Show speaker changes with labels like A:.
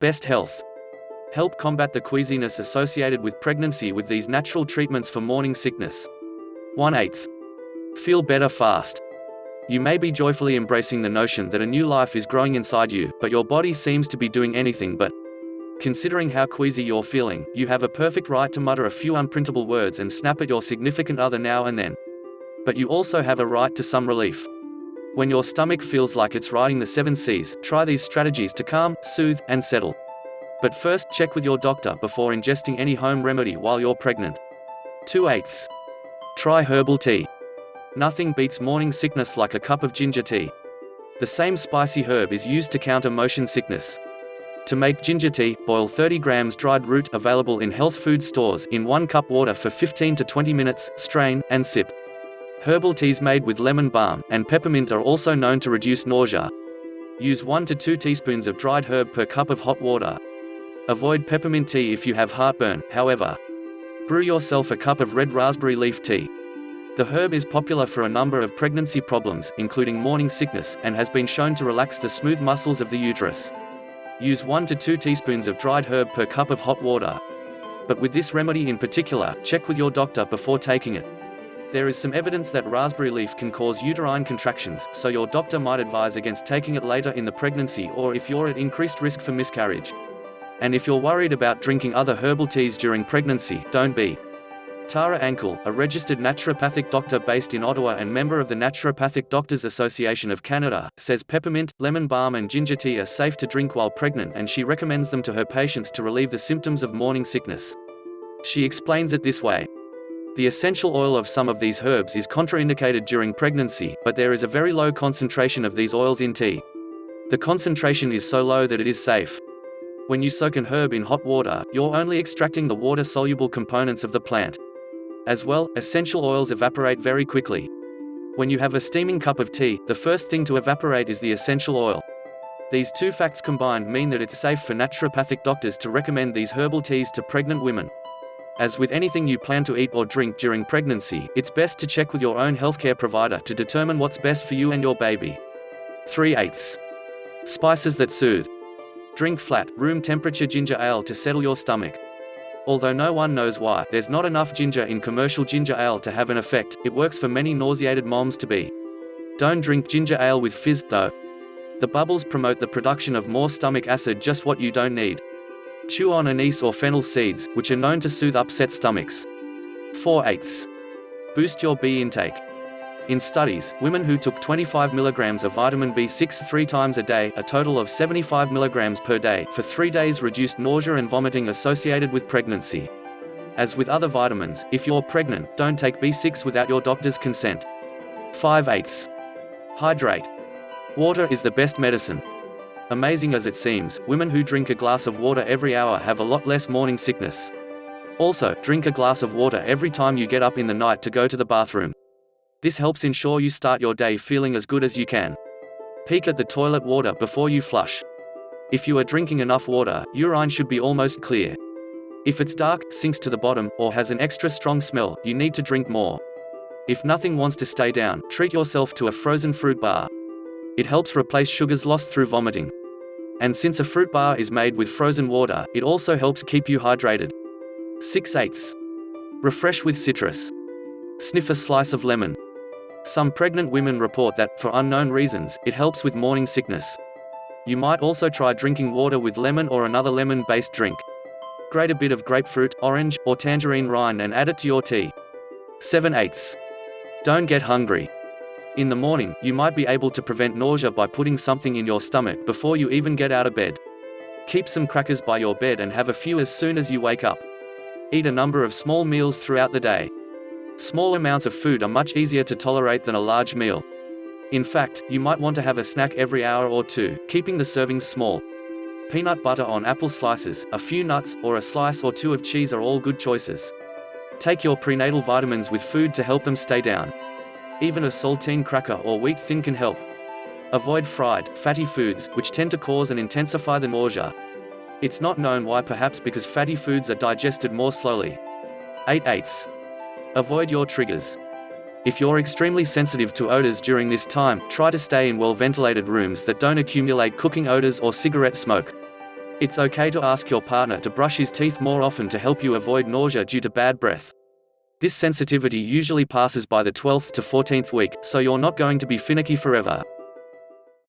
A: Best health. Help combat the queasiness associated with pregnancy with these natural treatments for morning sickness. 1/8. Feel better fast. You may be joyfully embracing the notion that a new life is growing inside you, but your body seems to be doing anything but. Considering how queasy you're feeling, you have a perfect right to mutter a few unprintable words and snap at your significant other now and then. But you also have a right to some relief. When your stomach feels like it's riding the 7 seas, try these strategies to calm, soothe, and settle. But first, check with your doctor before ingesting any home remedy while you're pregnant. 2/8. Try herbal tea. Nothing beats morning sickness like a cup of ginger tea. The same spicy herb is used to counter motion sickness. To make ginger tea, boil 30 grams dried root available in health food stores in 1 cup water for 15 to 20 minutes, strain, and sip. Herbal teas made with lemon balm and peppermint are also known to reduce nausea. Use 1 to 2 teaspoons of dried herb per cup of hot water. Avoid peppermint tea if you have heartburn, however. Brew yourself a cup of red raspberry leaf tea. The herb is popular for a number of pregnancy problems, including morning sickness, and has been shown to relax the smooth muscles of the uterus. Use 1 to 2 teaspoons of dried herb per cup of hot water. But with this remedy in particular, check with your doctor before taking it. There is some evidence that raspberry leaf can cause uterine contractions, so your doctor might advise against taking it later in the pregnancy or if you're at increased risk for miscarriage. And if you're worried about drinking other herbal teas during pregnancy, don't be. Tara Ankle, a registered naturopathic doctor based in Ottawa and member of the Naturopathic Doctors Association of Canada, says peppermint, lemon balm and ginger tea are safe to drink while pregnant, and she recommends them to her patients to relieve the symptoms of morning sickness. She explains it this way. The essential oil of some of these herbs is contraindicated during pregnancy, but there is a very low concentration of these oils in tea. The concentration is so low that it is safe. When you soak an herb in hot water, you're only extracting the water-soluble components of the plant. As well, essential oils evaporate very quickly. When you have a steaming cup of tea, the first thing to evaporate is the essential oil. These two facts combined mean that it's safe for naturopathic doctors to recommend these herbal teas to pregnant women. As with anything you plan to eat or drink during pregnancy, it's best to check with your own healthcare provider to determine what's best for you and your baby. 3/8. Spices that soothe. Drink flat, room temperature ginger ale to settle your stomach. Although no one knows why, there's not enough ginger in commercial ginger ale to have an effect. It works for many nauseated moms to be. Don't drink ginger ale with fizz, though. The bubbles promote the production of more stomach acid, just what you don't need. Chew on anise or fennel seeds, which are known to soothe upset stomachs. 4/8. Boost your B intake. In studies, women who took 25 mg of vitamin B6 3 times a day, a total of 75 mg per day, for 3 days reduced nausea and vomiting associated with pregnancy. As with other vitamins, if you're pregnant, don't take B6 without your doctor's consent. 5/8. Hydrate. Water is the best medicine. Amazing as it seems, women who drink a glass of water every hour have a lot less morning sickness. Also, drink a glass of water every time you get up in the night to go to the bathroom. This helps ensure you start your day feeling as good as you can. Peek at the toilet water before you flush. If you are drinking enough water, urine should be almost clear. If it's dark, sinks to the bottom, or has an extra strong smell, you need to drink more. If nothing wants to stay down, treat yourself to a frozen fruit bar. It helps replace sugars lost through vomiting. And since a fruit bar is made with frozen water, it also helps keep you hydrated. 6/8. Refresh with citrus. Sniff a slice of lemon. Some pregnant women report that, for unknown reasons, it helps with morning sickness. You might also try drinking water with lemon or another lemon-based drink. Grate a bit of grapefruit, orange, or tangerine rind and add it to your tea. 7/8. Don't get hungry. In the morning, you might be able to prevent nausea by putting something in your stomach before you even get out of bed. Keep some crackers by your bed and have a few as soon as you wake up. Eat a number of small meals throughout the day. Small amounts of food are much easier to tolerate than a large meal. In fact, you might want to have a snack every hour or two, keeping the servings small. Peanut butter on apple slices, a few nuts, or a slice or two of cheese are all good choices. Take your prenatal vitamins with food to help them stay down. Even a saltine cracker or wheat thin can help. Avoid fried, fatty foods, which tend to cause and intensify the nausea. It's not known why, perhaps because fatty foods are digested more slowly. 8/8. Avoid your triggers. If you're extremely sensitive to odors during this time, try to stay in well-ventilated rooms that don't accumulate cooking odors or cigarette smoke. It's okay to ask your partner to brush his teeth more often to help you avoid nausea due to bad breath. This sensitivity usually passes by the 12th to 14th week, so you're not going to be finicky forever.